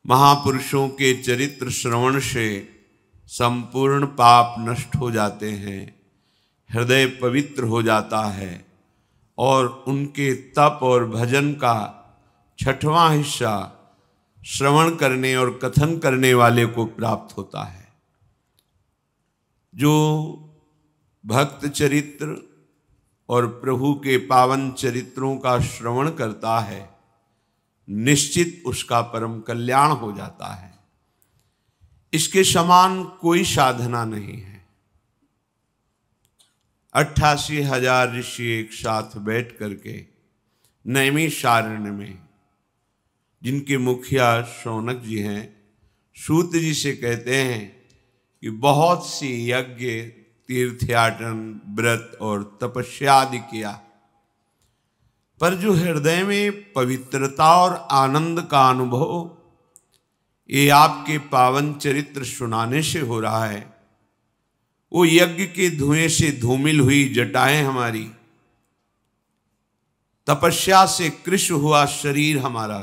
महापुरुषों के चरित्र श्रवण से संपूर्ण पाप नष्ट हो जाते हैं, हृदय पवित्र हो जाता है और उनके तप और भजन का 6वां हिस्सा श्रवण करने और कथन करने वाले को प्राप्त होता है। जो भक्त चरित्र और प्रभु के पावन चरित्रों का श्रवण करता है, निश्चित उसका परम कल्याण हो जाता है। इसके समान कोई साधना नहीं है। 88,000 ऋषि एक साथ बैठ करके नैमिषारण्य में, जिनके मुखिया शौनक जी हैं, सूत जी से कहते हैं कि बहुत सी यज्ञ, तीर्थयाटन, व्रत और तपस्या आदि किया, पर जो हृदय में पवित्रता और आनंद का अनुभव ये आपके पावन चरित्र सुनाने से हो रहा है, वो यज्ञ के धुएं से धूमिल हुई जटाएं हमारी, तपस्या से कृश हुआ शरीर हमारा,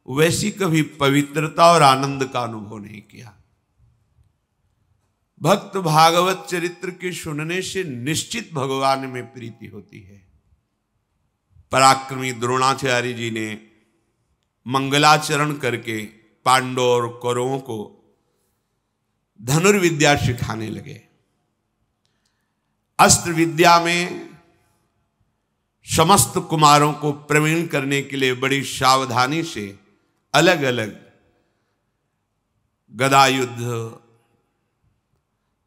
वैसी कभी पवित्रता और आनंद का अनुभव नहीं किया। भक्त भागवत चरित्र के सुनने से निश्चित भगवान में प्रीति होती है। पराक्रमी द्रोणाचार्य जी ने मंगलाचरण करके पांडव और कौरवों को धनुर्विद्या सिखाने लगे। अस्त्र विद्या में समस्त कुमारों को प्रवीण करने के लिए बड़ी सावधानी से अलग अलग गदा युद्ध,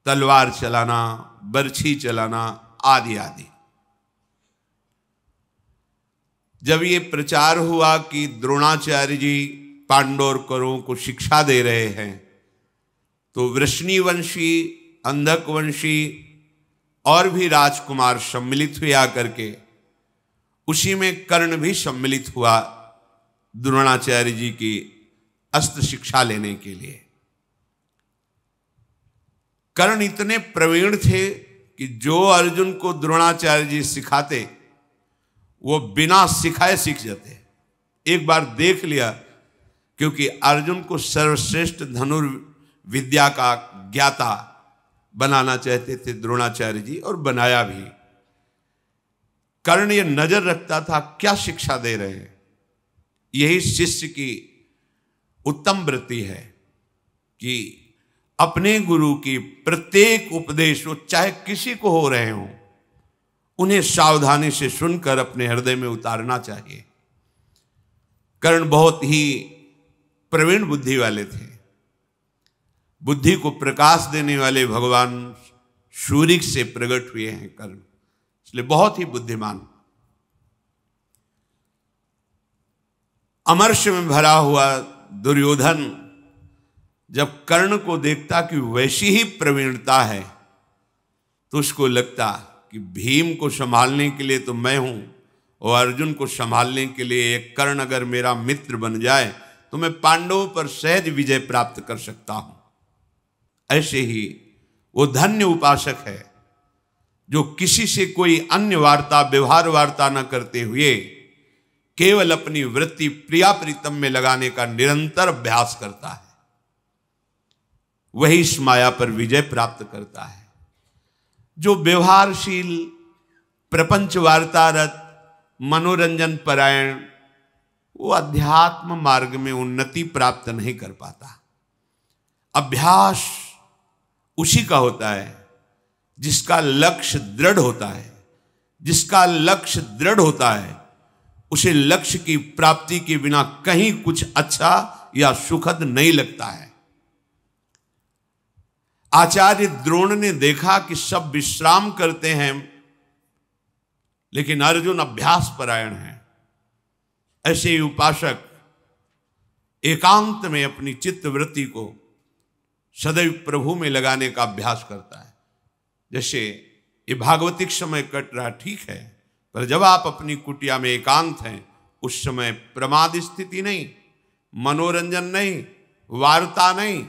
तलवार चलाना, बर्छी चलाना आदि आदि। जब ये प्रचार हुआ कि द्रोणाचार्य जी पांडव और कौरवों को शिक्षा दे रहे हैं, तो वृष्णिवंशी, अंधकवंशी और भी राजकुमार सम्मिलित हुए आकर के, उसी में कर्ण भी सम्मिलित हुआ द्रोणाचार्य जी की अस्त्र शिक्षा लेने के लिए। कर्ण इतने प्रवीण थे कि जो अर्जुन को द्रोणाचार्य जी सिखाते, वो बिना सिखाए सीख जाते। एक बार देख लिया, क्योंकि अर्जुन को सर्वश्रेष्ठ धनुर्विद्या का ज्ञाता बनाना चाहते थे द्रोणाचार्य जी, और बनाया भी। कर्ण ये नजर रखता था क्या शिक्षा दे रहे हैं। यही शिष्य की उत्तम वृत्ति है कि अपने गुरु की प्रत्येक उपदेश, वो चाहे किसी को हो रहे हों, उन्हें सावधानी से सुनकर अपने हृदय में उतारना चाहिए। कर्ण बहुत ही प्रवीण बुद्धि वाले थे। बुद्धि को प्रकाश देने वाले भगवान सूर्य से प्रकट हुए हैं कर्ण, इसलिए बहुत ही बुद्धिमान। अमर्ष में भरा हुआ दुर्योधन जब कर्ण को देखता कि वैसी ही प्रवीणता है, तो उसको लगता कि भीम को संभालने के लिए तो मैं हूं, और अर्जुन को संभालने के लिए एक कर्ण अगर मेरा मित्र बन जाए तो मैं पांडवों पर सहज विजय प्राप्त कर सकता हूं। ऐसे ही वो धन्य उपासक है जो किसी से कोई अन्य वार्ता, व्यवहार वार्ता न करते हुए केवल अपनी वृत्ति प्रिया प्रीतम में लगाने का निरंतर अभ्यास करता है। वही इस माया पर विजय प्राप्त करता है। जो व्यवहारशील, प्रपंच वार्तारत, मनोरंजन परायण, वो अध्यात्म मार्ग में उन्नति प्राप्त नहीं कर पाता। अभ्यास उसी का होता है जिसका लक्ष्य दृढ़ होता है। जिसका लक्ष्य दृढ़ होता है, उसे लक्ष्य की प्राप्ति के बिना कहीं कुछ अच्छा या सुखद नहीं लगता है। आचार्य द्रोण ने देखा कि सब विश्राम करते हैं, लेकिन अर्जुन अभ्यास परायण है। ऐसे ही उपासक एकांत में अपनी चित्त वृत्ति को सदैव प्रभु में लगाने का अभ्यास करता है। जैसे ये भागवतिक समय कट रहा, ठीक है, पर जब आप अपनी कुटिया में एकांत हैं, उस समय प्रमाद स्थिति नहीं, मनोरंजन नहीं, वार्ता नहीं।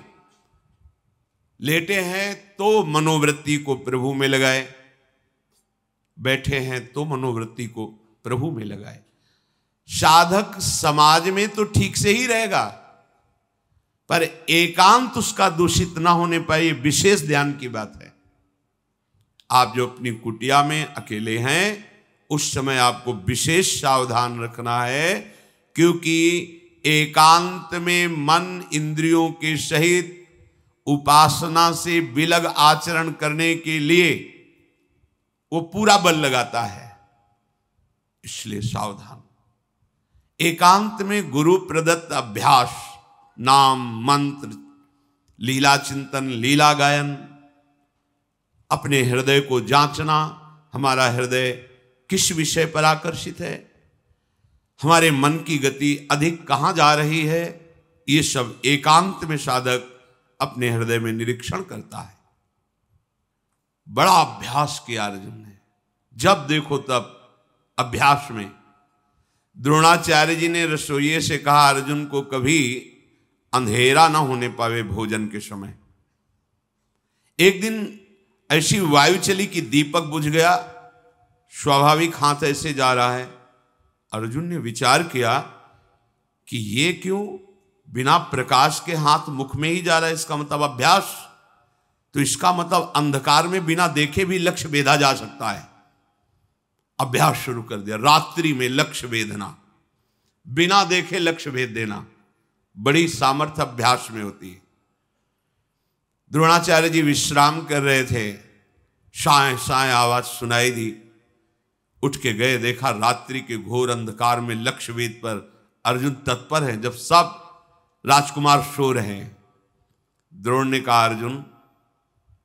लेटे हैं तो मनोवृत्ति को प्रभु में लगाए, बैठे हैं तो मनोवृत्ति को प्रभु में लगाए। साधक समाज में तो ठीक से ही रहेगा, पर एकांत उसका दूषित ना होने पाए, ये विशेष ध्यान की बात है। आप जो अपनी कुटिया में अकेले हैं उस समय आपको विशेष सावधान रखना है, क्योंकि एकांत में मन इंद्रियों के सहित उपासना से विलग आचरण करने के लिए वो पूरा बल लगाता है, इसलिए सावधान। एकांत में गुरु प्रदत्त अभ्यास, नाम मंत्र, लीला चिंतन, लीला गायन, अपने हृदय को जांचना, हमारा हृदय किस विषय पर आकर्षित है, हमारे मन की गति अधिक कहां जा रही है, ये सब एकांत में साधक अपने हृदय में निरीक्षण करता है। बड़ा अभ्यास किया अर्जुन ने, जब देखो तब अभ्यास में। द्रोणाचार्य जी ने रसोइये से कहा, अर्जुन को कभी अंधेरा ना होने पावे भोजन के समय। एक दिन ऐसी वायु चली कि दीपक बुझ गया, स्वाभाविक हाथ ऐसे जा रहा है। अर्जुन ने विचार किया कि ये क्यों बिना प्रकाश के हाथ मुख में ही जा रहा है, इसका मतलब अभ्यास, तो इसका मतलब अंधकार में बिना देखे भी लक्ष्य भेदा जा सकता है। अभ्यास शुरू कर दिया, रात्रि में लक्ष्य भेदना, बिना देखे लक्ष्य भेद देना, बड़ी सामर्थ्य अभ्यास में होती है। द्रोणाचार्य जी विश्राम कर रहे थे, साए साए आवाज सुनाई दी, उठ के गए, देखा रात्रि के घोर अंधकार में लक्ष्य भेद पर अर्जुन तत्पर है, जब सब राजकुमार सो रहे हैं। द्रोण ने कहा, अर्जुन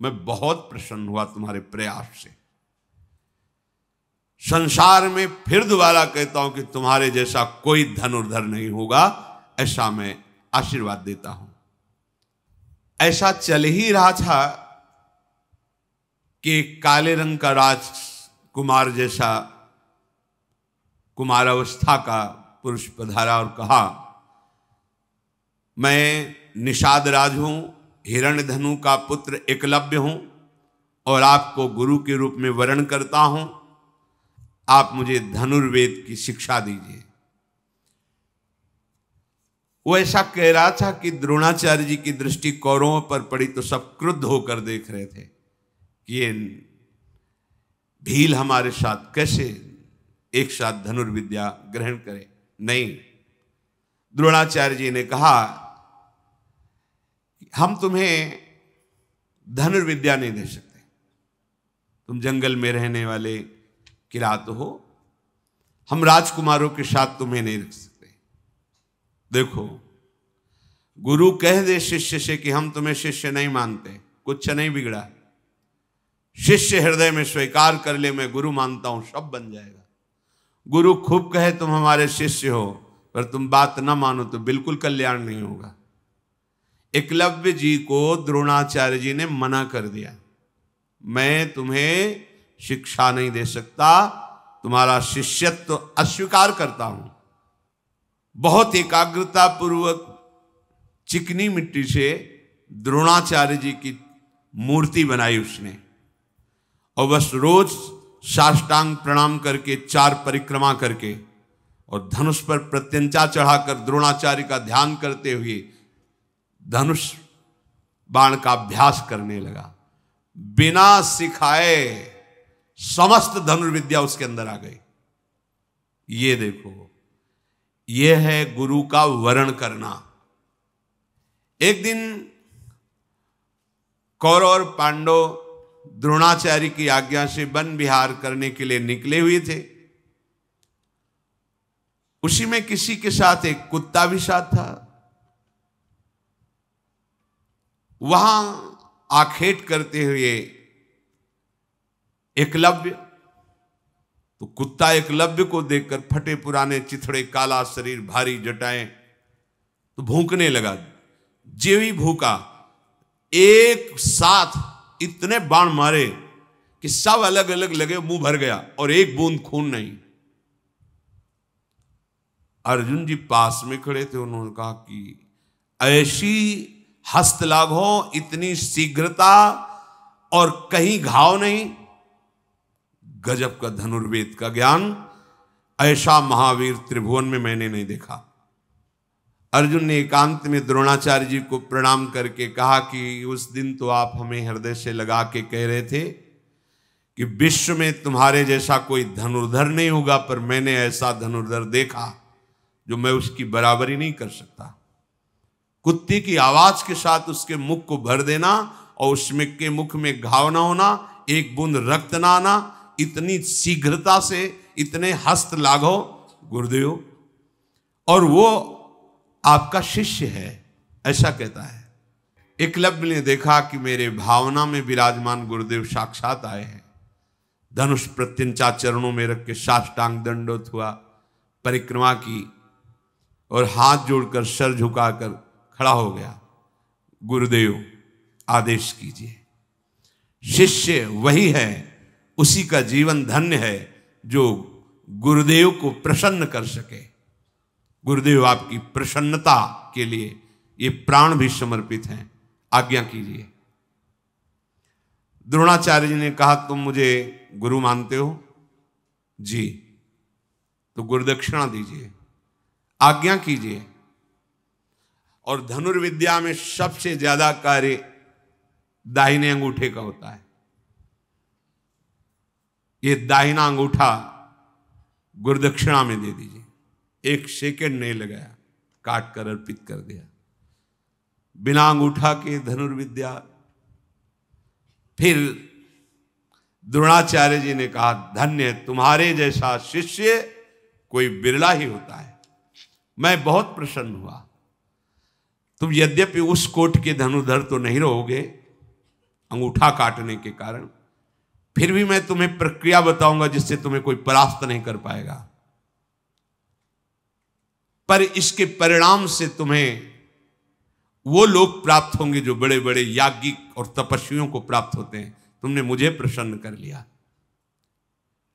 मैं बहुत प्रसन्न हुआ तुम्हारे प्रयास से, संसार में फिर दोबारा कहता हूं कि तुम्हारे जैसा कोई धनुर्धर नहीं होगा, ऐसा मैं आशीर्वाद देता हूं। ऐसा चल ही रहा था कि काले रंग का राजकुमार जैसा कुमारावस्था का पुरुष पधारा और कहा, मैं निषाद राज हूं, हिरण्यधनु का पुत्र एकलव्य हूं और आपको गुरु के रूप में वरण करता हूं, आप मुझे धनुर्वेद की शिक्षा दीजिए। वो ऐसा कह रहा था कि द्रोणाचार्य जी की दृष्टि कौरवों पर पड़ी तो सब क्रुद्ध होकर देख रहे थे कि ये भील हमारे साथ कैसे एक साथ धनुर्विद्या ग्रहण करे। नहीं, द्रोणाचार्य जी ने कहा, हम तुम्हें धनुर्विद्या नहीं दे सकते, तुम जंगल में रहने वाले किरात हो, हम राजकुमारों के साथ तुम्हें नहीं रख सकते। देखो, गुरु कह दे शिष्य से कि हम तुम्हें शिष्य नहीं मानते, कुछ नहीं बिगड़ा, शिष्य हृदय में स्वीकार कर ले मैं गुरु मानता हूं, सब बन जाएगा। गुरु खूब कहे तुम हमारे शिष्य हो, पर तुम बात ना मानो तो बिल्कुल कल्याण नहीं होगा। एकलव्य जी को द्रोणाचार्य जी ने मना कर दिया, मैं तुम्हें शिक्षा नहीं दे सकता, तुम्हारा शिष्यत्व अस्वीकार करता हूं। बहुत एकाग्रता पूर्वक चिकनी मिट्टी से द्रोणाचार्य जी की मूर्ति बनाई उसने, और बस रोज साष्टांग प्रणाम करके 4 परिक्रमा करके और धनुष पर प्रत्यंचा चढ़ाकर द्रोणाचार्य का ध्यान करते हुए धनुष बाण का अभ्यास करने लगा। बिना सिखाए समस्त धनुर्विद्या उसके अंदर आ गई। ये देखो, ये है गुरु का वरण करना। एक दिन कौरव और पांडव द्रोणाचार्य की आज्ञा से वन विहार करने के लिए निकले हुए थे। उसी में किसी के साथ एक कुत्ता भी साथ था। वहां आखेट करते हुए एकलव्य, तो कुत्ता एकलव्य को देखकर फटे पुराने चिथड़े, काला शरीर, भारी जटाएं, तो भूंकने लगा। जो ही भूखा, एक साथ इतने बाण मारे कि सब अलग अलग लगे, मुंह भर गया और एक बूंद खून नहीं। अर्जुन जी पास में खड़े थे, उन्होंने कहा कि ऐसी हस्तलाघ हो, इतनी शीघ्रता और कहीं घाव नहीं, गजब का धनुर्वेद का ज्ञान, ऐसा महावीर त्रिभुवन में मैंने नहीं देखा। अर्जुन ने एकांत में द्रोणाचार्य जी को प्रणाम करके कहा कि उस दिन तो आप हमें हृदय से लगा के कह रहे थे कि विश्व में तुम्हारे जैसा कोई धनुर्धर नहीं होगा, पर मैंने ऐसा धनुर्धर देखा जो मैं उसकी बराबरी नहीं कर सकता। कुत्ते की आवाज के साथ उसके मुख को भर देना और उसमें के मुख में घाव ना होना, एक बूंद रक्त ना आना, इतनी शीघ्रता से इतने हस्त लाघव गुरुदेव, और वो आपका शिष्य है, ऐसा कहता है। एकलव्य ने देखा कि मेरे भावना में विराजमान गुरुदेव साक्षात आए हैं। धनुष प्रत्यंचा चरणों में रख के साष्टांग दंडोत हुआ, परिक्रमा की और हाथ जोड़कर सर झुकाकर खड़ा हो गया। गुरुदेव आदेश कीजिए। शिष्य वही है, उसी का जीवन धन्य है जो गुरुदेव को प्रसन्न कर सके। गुरुदेव आपकी प्रसन्नता के लिए ये प्राण भी समर्पित हैं, आज्ञा कीजिए। द्रोणाचार्य जी ने कहा, तुम मुझे गुरु मानते हो? जी। तो गुरुदक्षिणा दीजिए, आज्ञा कीजिए। और धनुर्विद्या में सबसे ज्यादा कार्य दाहिने अंगूठे का होता है। ये दाहिना अंगूठा गुरुदक्षिणा में दे दीजिए। 1 सेकंड नहीं लगाया, काट कर अर्पित कर दिया। बिना अंगूठा के धनुर्विद्या। फिर द्रोणाचार्य जी ने कहा, धन्य, तुम्हारे जैसा शिष्य कोई बिरला ही होता है। मैं बहुत प्रसन्न हुआ। तुम यद्यपि उस कोट के धनुर्धर तो नहीं रहोगे अंगूठा काटने के कारण, फिर भी मैं तुम्हें प्रक्रिया बताऊंगा जिससे तुम्हें कोई परास्त नहीं कर पाएगा। पर इसके परिणाम से तुम्हें वो लोग प्राप्त होंगे जो बड़े बड़े याज्ञिक और तपस्वियों को प्राप्त होते हैं। तुमने मुझे प्रसन्न कर लिया।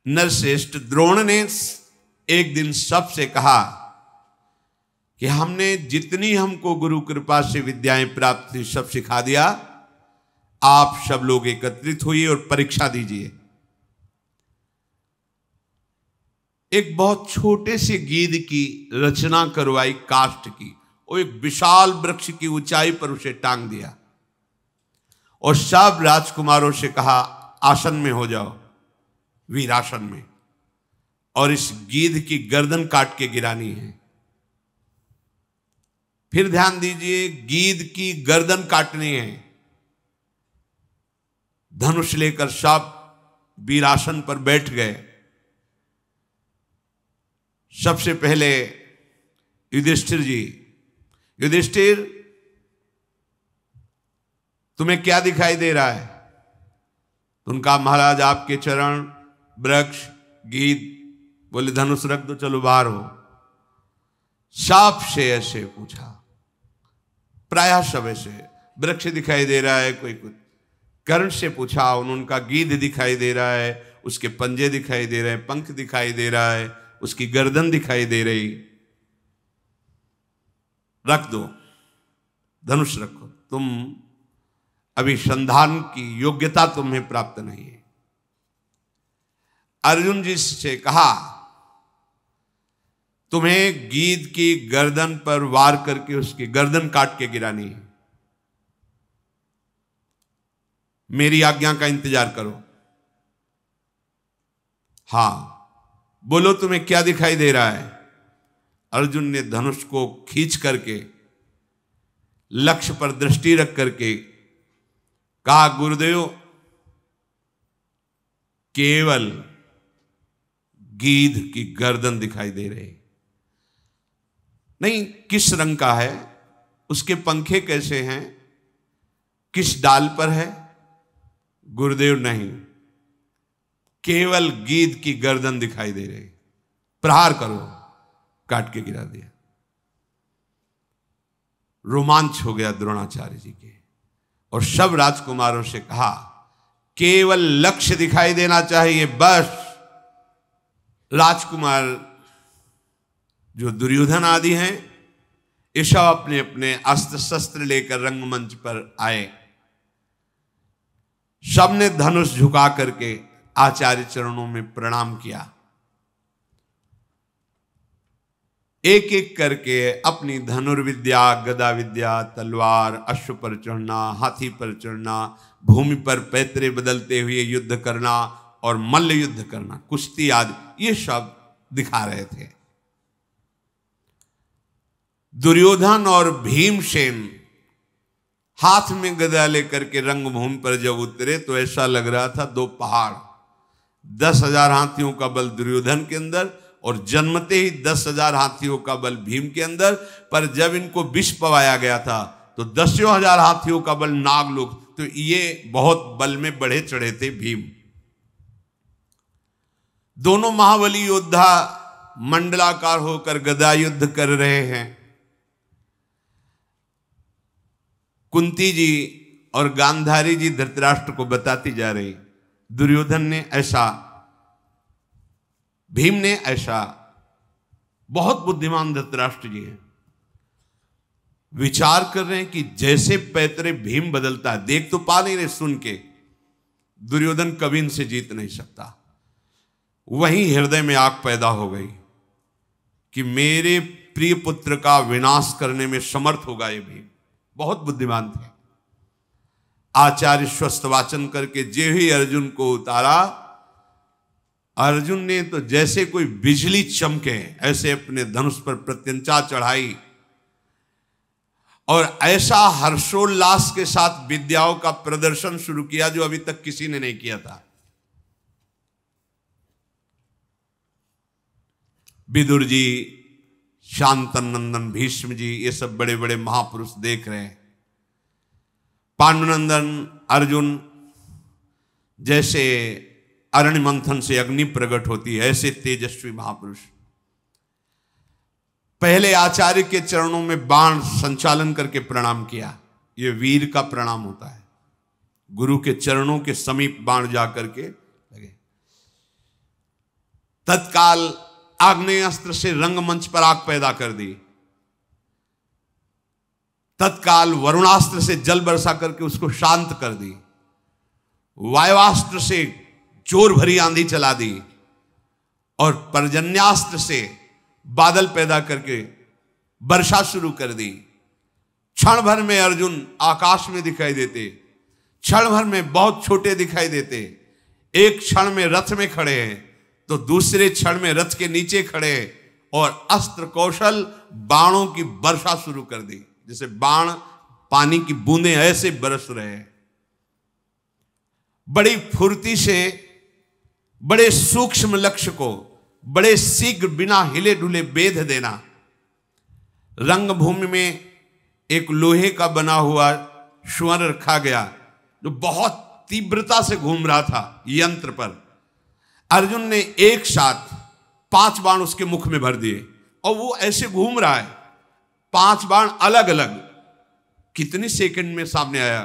नरश्रेष्ठ द्रोण ने एक दिन सबसे कहा कि हमने जितनी हमको गुरु कृपा से विद्याएं प्राप्त थी सब सिखा दिया, आप सब लोग एकत्रित होइए और परीक्षा दीजिए। एक बहुत छोटे से गीध की रचना करवाई काष्ठ की, और एक विशाल वृक्ष की ऊंचाई पर उसे टांग दिया और सब राजकुमारों से कहा, आसन में हो जाओ, वीरासन में, और इस गीध की गर्दन काट के गिरानी है। फिर ध्यान दीजिए, गीध की गर्दन काटनी है। धनुष लेकर सब वीरासन पर बैठ गए। सबसे पहले युधिष्ठिर जी, युधिष्ठिर तुम्हें क्या दिखाई दे रहा है? उनका, महाराज आपके चरण, वृक्ष, गीध। बोले धनुष रख दो, चलो बाहर हो। सांप से ऐसे पूछा, प्रायः सब ऐसे। वृक्ष दिखाई दे रहा है, कोई कुछ। कर्ण से पूछा, उनका गीध दिखाई दे रहा है, उसके पंजे दिखाई दे रहे हैं, पंख दिखाई दे रहा है, उसकी गर्दन दिखाई दे रही। रख दो, धनुष रखो। तुम अभी संधान की योग्यता तुम्हें प्राप्त नहीं है। अर्जुन जी से कहा, तुम्हें गीध की गर्दन पर वार करके उसकी गर्दन काट के गिरानी है। मेरी आज्ञा का इंतजार करो। हां, बोलो तुम्हें क्या दिखाई दे रहा है? अर्जुन ने धनुष को खींच करके लक्ष्य पर दृष्टि रख करके कहा, गुरुदेव केवल गीध की गर्दन दिखाई दे रही। नहीं, किस रंग का है, उसके पंखे कैसे हैं, किस डाल पर है? गुरुदेव नहीं, केवल गीध की गर्दन दिखाई दे रही। प्रहार करो। काट के गिरा दिया। रोमांच हो गया द्रोणाचार्य जी के, और सब राजकुमारों से कहा, केवल लक्ष्य दिखाई देना चाहिए, बस। राजकुमार जो दुर्योधन आदि हैं, ये सब अपने अपने अस्त्र शस्त्र लेकर रंगमंच पर आए। सबने धनुष झुका करके आचार्य चरणों में प्रणाम किया। एक एक करके अपनी धनुर्विद्या, गदा विद्या, तलवार, अश्व पर चढ़ना, हाथी पर चढ़ना, भूमि पर पैतरे बदलते हुए युद्ध करना और मल्ल युद्ध करना, कुश्ती आदि, ये सब दिखा रहे थे। दुर्योधन और भीमसेन हाथ में गदा लेकर के रंगभूमि पर जब उतरे तो ऐसा लग रहा था दो पहाड़। 10,000 हाथियों का बल दुर्योधन के अंदर और जन्मते ही 10,000 हाथियों का बल भीम के अंदर। पर जब इनको विष पवाया गया था तो 10,000 हाथियों का बल नागलोक, तो ये बहुत बल में बढ़े चढ़े थे भीम। दोनों महाबली योद्धा मंडलाकार होकर गदा युद्ध कर रहे हैं। कुंती जी और गांधारी जी धृतराष्ट्र को बताती जा रही, दुर्योधन ने ऐसा, भीम ने ऐसा। बहुत बुद्धिमान धृतराष्ट्र जी हैं, विचार कर रहे हैं कि जैसे पैतरे भीम बदलता है, देख तो पा नहीं रहे, सुन के, दुर्योधन कभी इनसे जीत नहीं सकता। वहीं हृदय में आग पैदा हो गई कि मेरे प्रिय पुत्र का विनाश करने में समर्थ होगा ये भीम। बहुत बुद्धिमान थे। आचार्य स्वस्थ वाचन करके जे ही अर्जुन को उतारा, अर्जुन ने तो जैसे कोई बिजली चमके ऐसे अपने धनुष पर प्रत्यंचा चढ़ाई और ऐसा हर्षोल्लास के साथ विद्याओं का प्रदर्शन शुरू किया जो अभी तक किसी ने नहीं किया था। विदुर जी, शांतनंदन, भीष्म जी, ये सब बड़े बड़े महापुरुष देख रहे हैं। पांडुनंदन अर्जुन, जैसे अरण्य मंथन से अग्नि प्रकट होती है ऐसे तेजस्वी महापुरुष। पहले आचार्य के चरणों में बाण संचालन करके प्रणाम किया। ये वीर का प्रणाम होता है, गुरु के चरणों के समीप बाण जाकर के लगे। तत्काल आग्नेय अस्त्र से रंगमंच पर आग पैदा कर दी। तत्काल वरुणास्त्र से जल बरसा करके उसको शांत कर दी। वायुवास्त्र से जोर भरी आंधी चला दी और पर्जन्यास्त्र से बादल पैदा करके वर्षा शुरू कर दी। क्षण भर में अर्जुन आकाश में दिखाई देते, क्षण भर में बहुत छोटे दिखाई देते। एक क्षण में रथ में खड़े हैं तो दूसरे क्षण में रथ के नीचे खड़े हैं और अस्त्र कौशल बाणों की वर्षा शुरू कर दी। जैसे बाण पानी की बूंदें ऐसे बरस रहे हैं। बड़ी फुर्ती से बड़े सूक्ष्म लक्ष्य को बड़े शीघ्र बिना हिले डुले बेध देना। रंगभूमि में एक लोहे का बना हुआ स्वर्ण रखा गया जो बहुत तीव्रता से घूम रहा था यंत्र पर। अर्जुन ने एक साथ 5 बाण उसके मुख में भर दिए और वो ऐसे घूम रहा है। 5 बाण अलग अलग, कितने सेकंड में सामने आया,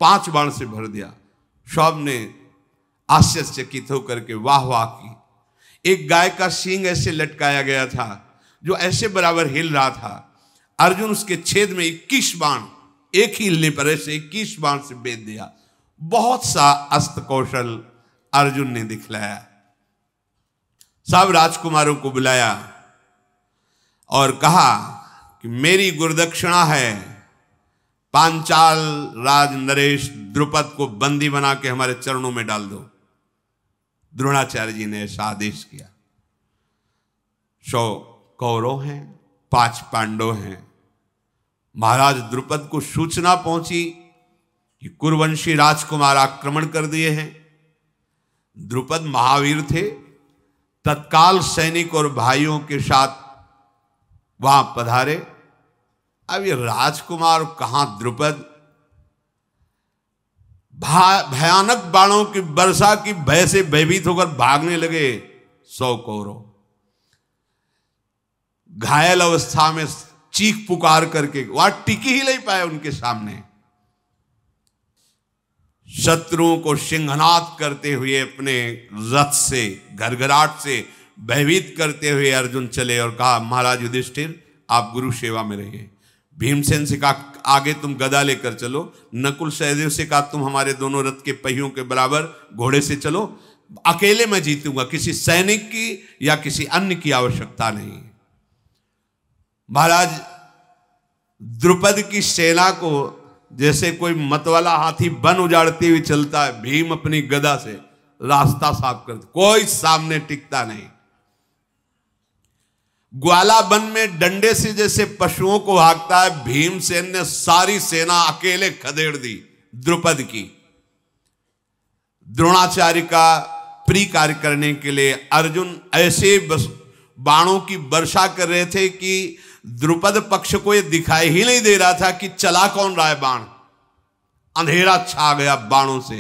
5 बाण से भर दिया। सब ने आश्चर्यचकित होकर के वाह वाह की। एक गाय का सींग ऐसे लटकाया गया था जो ऐसे बराबर हिल रहा था। अर्जुन उसके छेद में 21 बाण एक ही हिलने पर ऐसे 21 बाण से बेच दिया। बहुत सा अस्त्र कौशल अर्जुन ने दिखलाया। सब राजकुमारों को बुलाया और कहा कि मेरी गुरुदक्षिणा है, पांचाल राज नरेश द्रुपद को बंदी बना के हमारे चरणों में डाल दो। द्रोणाचार्य जी ने ऐसा आदेश किया। 100 कौरव हैं, 5 पांडव हैं। महाराज द्रुपद को सूचना पहुंची कि कुरुवंशी राजकुमार आक्रमण कर दिए हैं। द्रुपद महावीर थे, तत्काल सैनिक और भाइयों के साथ वहां पधारे। अब ये राजकुमार कहां द्रुपद, भयानक बाणों की वर्षा की भय से भयभीत होकर भागने लगे 100 कौरव। घायल अवस्था में चीख पुकार करके वहां टिकी ही नहीं पाए उनके सामने। शत्रुओं को सिंहनाद करते हुए अपने रथ से घरघराट से भयभीत करते हुए अर्जुन चले और कहा, महाराज युधिष्ठिर आप गुरु सेवा में रहिए। भीमसेन से कहा आगे तुम गदा लेकर चलो। नकुल सहदेव से कहा तुम हमारे दोनों रथ के पहियों के बराबर घोड़े से चलो। अकेले मैं जीतूंगा, किसी सैनिक की या किसी अन्य की आवश्यकता नहीं। महाराज द्रुपद की सेना को जैसे कोई मतवाला हाथी वन उजाड़ते हुए चलता है, भीम अपनी गदा से रास्ता साफ करते, कोई सामने टिकता नहीं। ग्वाला वन में डंडे से जैसे पशुओं को भागता है, भीमसेन ने सारी सेना अकेले खदेड़ दी द्रुपद की। द्रोणाचार्य का प्री कार्य करने के लिए अर्जुन ऐसे बाणों की वर्षा कर रहे थे कि द्रुपद पक्ष को यह दिखाई ही नहीं दे रहा था कि चला कौन रहा है बाण। अंधेरा छा गया बाणों से।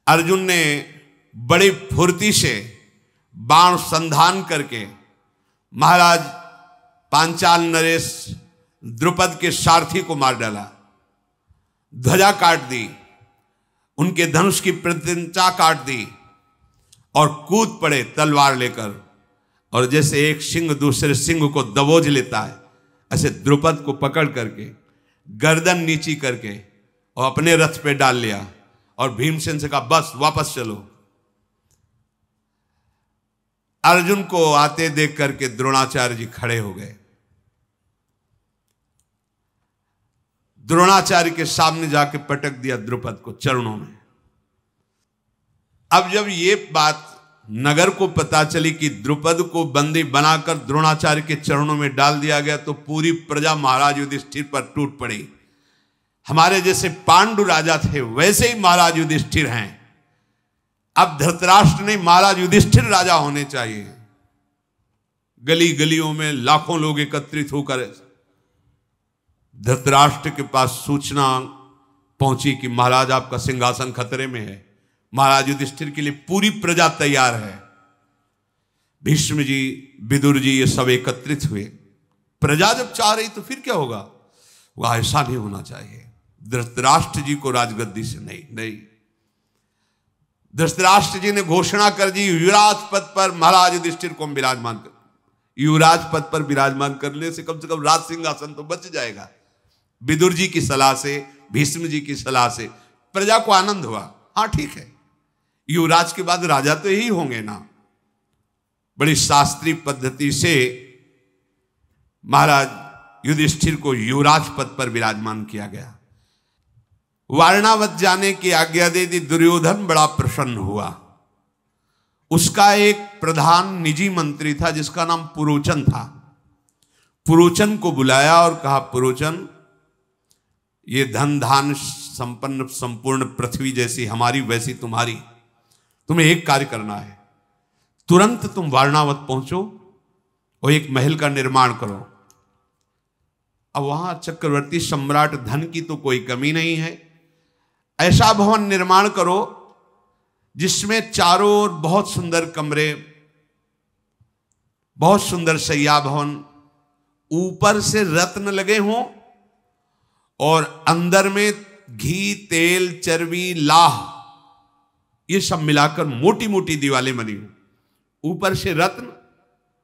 अर्जुन ने बड़ी फुर्ती से बाण संधान करके महाराज पांचाल नरेश द्रुपद के सारथी को मार डाला, ध्वजा काट दी, उनके धनुष की प्रतिंचा काट दी और कूद पड़े तलवार लेकर। और जैसे एक सिंह दूसरे सिंह को दबोच लेता है, ऐसे द्रुपद को पकड़ करके गर्दन नीची करके और अपने रथ पे डाल लिया और भीमसेन से कहा बस वापस चलो। अर्जुन को आते देख करके द्रोणाचार्य जी खड़े हो गए। द्रोणाचार्य के सामने जाके पटक दिया द्रुपद को चरणों में। अब जब ये बात नगर को पता चली कि द्रुपद को बंदी बनाकर द्रोणाचार्य के चरणों में डाल दिया गया, तो पूरी प्रजा महाराज युधिष्ठिर पर टूट पड़ी। हमारे जैसे पांडु राजा थे वैसे ही महाराज युधिष्ठिर हैं। अब धृतराष्ट्र नहीं, महाराज युधिष्ठिर राजा होने चाहिए। गली गलियों में लाखों लोग एकत्रित होकर धृतराष्ट्र के पास सूचना पहुंची कि महाराज आपका सिंहासन खतरे में है। महाराज युधिष्ठिर के लिए पूरी प्रजा तैयार है। भीष्म जी, विदुर जी, ये सब एकत्रित हुए। प्रजा जब चाह रही तो फिर क्या होगा? वह ऐसा नहीं होना चाहिए। धृतराष्ट्र जी को राजगद्दी से नहीं। धृतराष्ट्र जी ने घोषणा कर दी युवराज पद पर महाराज युधिष्ठिर को विराजमान कर। युवराज पद पर विराजमान करने से कम राज सिंहासन तो बच जाएगा। विदुर जी की सलाह से, भीष्म जी की सलाह से प्रजा को आनंद हुआ। हाँ ठीक है, युवराज के बाद राजा तो यही होंगे ना। बड़ी शास्त्रीय पद्धति से महाराज युधिष्ठिर को युवराज पद पर विराजमान किया गया। वारणावत जाने की आज्ञा दे दी। दुर्योधन बड़ा प्रसन्न हुआ। उसका एक प्रधान निजी मंत्री था जिसका नाम पुरोचन था। पुरोचन को बुलाया और कहा, पुरोचन, ये धन धान संपन्न संपूर्ण पृथ्वी जैसी हमारी वैसी तुम्हारी, तुम्हें एक कार्य करना है। तुरंत तुम वारणावत पहुंचो और एक महल का निर्माण करो। अब वहां चक्रवर्ती सम्राट धन की तो कोई कमी नहीं है। ऐसा भवन निर्माण करो जिसमें चारों ओर बहुत सुंदर कमरे, बहुत सुंदर शैया भवन, ऊपर से रत्न लगे हों और अंदर में घी, तेल, चर्बी, लाह, ये सब मिलाकर मोटी मोटी दीवारें बनी हो। ऊपर से रत्न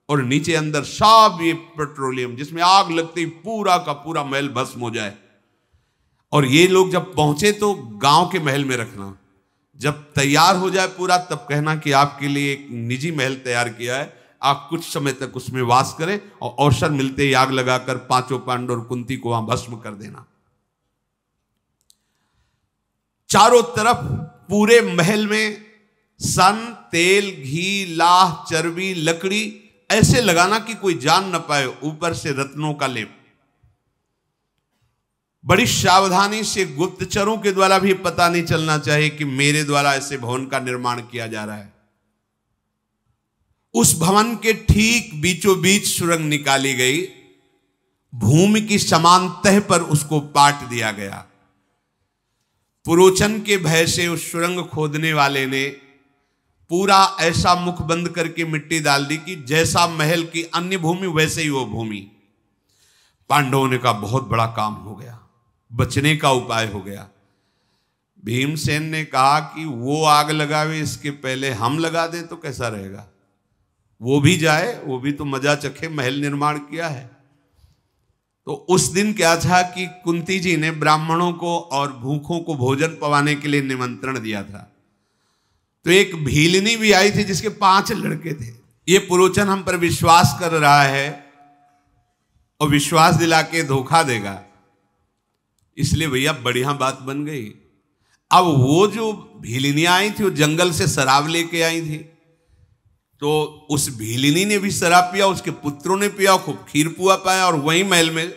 और नीचे अंदर सब ये पेट्रोलियम, जिसमें आग लगते ही पूरा का पूरा महल भस्म हो जाए। और ये लोग जब पहुंचे तो गांव के महल में रखना। जब तैयार हो जाए पूरा तब कहना कि आपके लिए एक निजी महल तैयार किया है, आप कुछ समय तक उसमें वास करें और अवसर मिलते ही आग लगाकर पांचों पांडव और कुंती को वहां भस्म कर देना। चारों तरफ पूरे महल में सन, तेल, घी, लाह, चर्बी, लकड़ी ऐसे लगाना कि कोई जान न पाए। ऊपर से रत्नों का लेप। बड़ी सावधानी से गुप्तचरों के द्वारा भी पता नहीं चलना चाहिए कि मेरे द्वारा ऐसे भवन का निर्माण किया जा रहा है। उस भवन के ठीक बीचों बीच सुरंग निकाली गई। भूमि की समान तह पर उसको पाट दिया गया। पुरोचन के भय से उस सुरंग खोदने वाले ने पूरा ऐसा मुख बंद करके मिट्टी डाल दी कि जैसा महल की अन्य भूमि वैसे ही वो भूमि। पांडवों ने कहा बहुत बड़ा काम हो गया, बचने का उपाय हो गया। भीमसेन ने कहा कि वो आग लगावे इसके पहले हम लगा दें तो कैसा रहेगा? वो भी जाए, वो भी तो मजा चखे, महल निर्माण किया है। तो उस दिन क्या था कि कुंती जी ने ब्राह्मणों को और भूखों को भोजन पवाने के लिए निमंत्रण दिया था। तो एक भीलनी भी आई थी जिसके 5 लड़के थे। ये पुरोचन हम पर विश्वास कर रहा है और विश्वास दिला के धोखा देगा। इसलिए भैया बढ़िया बात बन गई। अब वो जो भीलिनियां आई थी वो जंगल से शराब लेके आई थी, तो उस भीलिनी ने भी शराब पिया, उसके पुत्रों ने पिया, खूब खीर पुआ पाया और वहीं महल में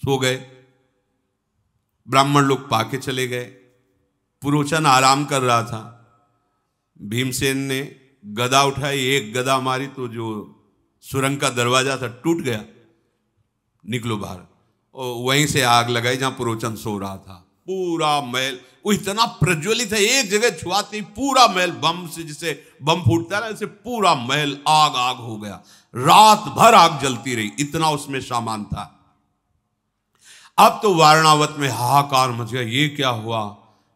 सो गए। ब्राह्मण लोग पाके चले गए। पुरोचन आराम कर रहा था। भीमसेन ने गदा उठाई, एक गदा मारी तो जो सुरंग का दरवाजा था टूट गया, निकलो बाहर। और वहीं से आग लगाई जहां पुरोचन सो रहा था। पूरा महल वो इतना प्रज्वलित है, एक जगह छुआती पूरा महल बम से, जिसे बम फूटता है ऐसे पूरा महल आग आग हो गया। रात भर आग जलती रही, इतना उसमें सामान था। अब तो वारणावत में हाहाकार मच गया, ये क्या हुआ।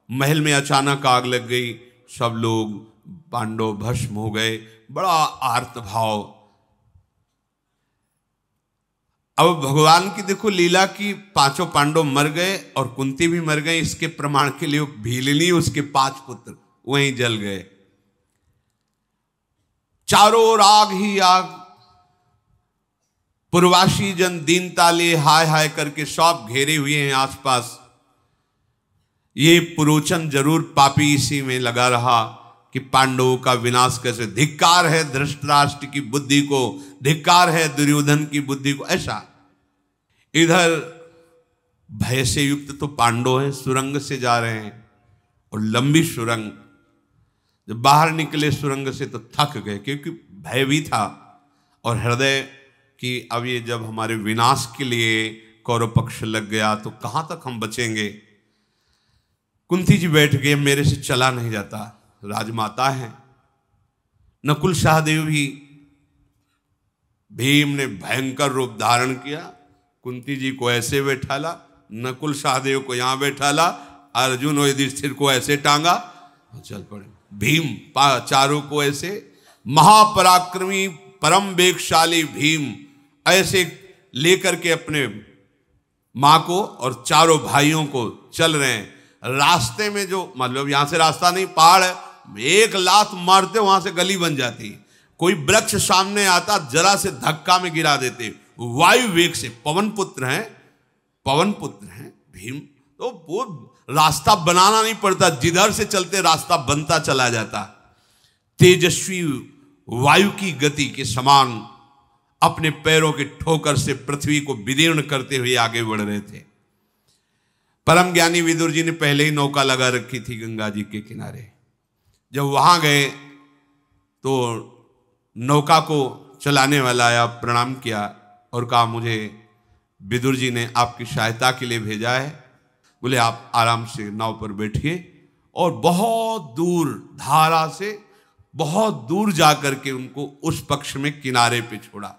महल में अचानक आग लग गई, सब लोग पांडव भस्म हो गए, बड़ा आर्त भाव। अब भगवान की देखो लीला की, पांचों पांडव मर गए और कुंती भी मर गए। इसके प्रमाण के लिए भीलिनी उसके 5 पुत्र वहीं जल गए। चारों ओर आग ही आग। पूर्वासी जन दीन ताले हाय हाय करके सब घेरे हुए हैं आसपास। ये पुरोचन जरूर पापी इसी में लगा रहा कि पांडवों का विनाश कैसे। धिक्कार है धृतराष्ट्र की बुद्धि को, धिक्कार है दुर्योधन की बुद्धि को। ऐसा इधर भय से युक्त तो पांडव हैं, सुरंग से जा रहे हैं और लंबी सुरंग। जब बाहर निकले सुरंग से तो थक गए, क्योंकि भय भी था और हृदय कि अब ये जब हमारे विनाश के लिए कौरव पक्ष लग गया तो कहां तक हम बचेंगे। कुंती जी बैठ गए, मेरे से चला नहीं जाता, राजमाता है। नकुल सहदेव भी, भीम ने भयंकर रूप धारण किया, कुंती जी को ऐसे बैठाला, नकुल सहदेव को यहां बैठाला, अर्जुन और युधिष्ठिर को ऐसे टांगा, चल पड़े। भीम चारों को ऐसे, महापराक्रमी परम वेगशाली भीम ऐसे लेकर के अपने मां को और चारों भाइयों को चल रहे हैं। रास्ते में जो मतलब यहां से रास्ता नहीं, पहाड़ है, एक लात मारते वहां से गली बन जाती। कोई वृक्ष सामने आता जरा से धक्का में गिरा देते। वायु वेग से, पवन पुत्र हैं भीम, तो वो रास्ता बनाना नहीं पड़ता, जिधर से चलते रास्ता बनता चला जाता। तेजस्वी वायु की गति के समान अपने पैरों के ठोकर से पृथ्वी को विदीर्ण करते हुए आगे बढ़ रहे थे। परम ज्ञानी विदुर जी ने पहले ही नौका लगा रखी थी गंगा जी के किनारे। जब वहां गए तो नौका को चलाने वाला आया, प्रणाम किया और कहा मुझे विदुर जी ने आपकी सहायता के लिए भेजा है। बोले आप आराम से नाव पर बैठिए। और बहुत दूर धारा से बहुत दूर जाकर के उनको उस पक्ष में किनारे पे छोड़ा।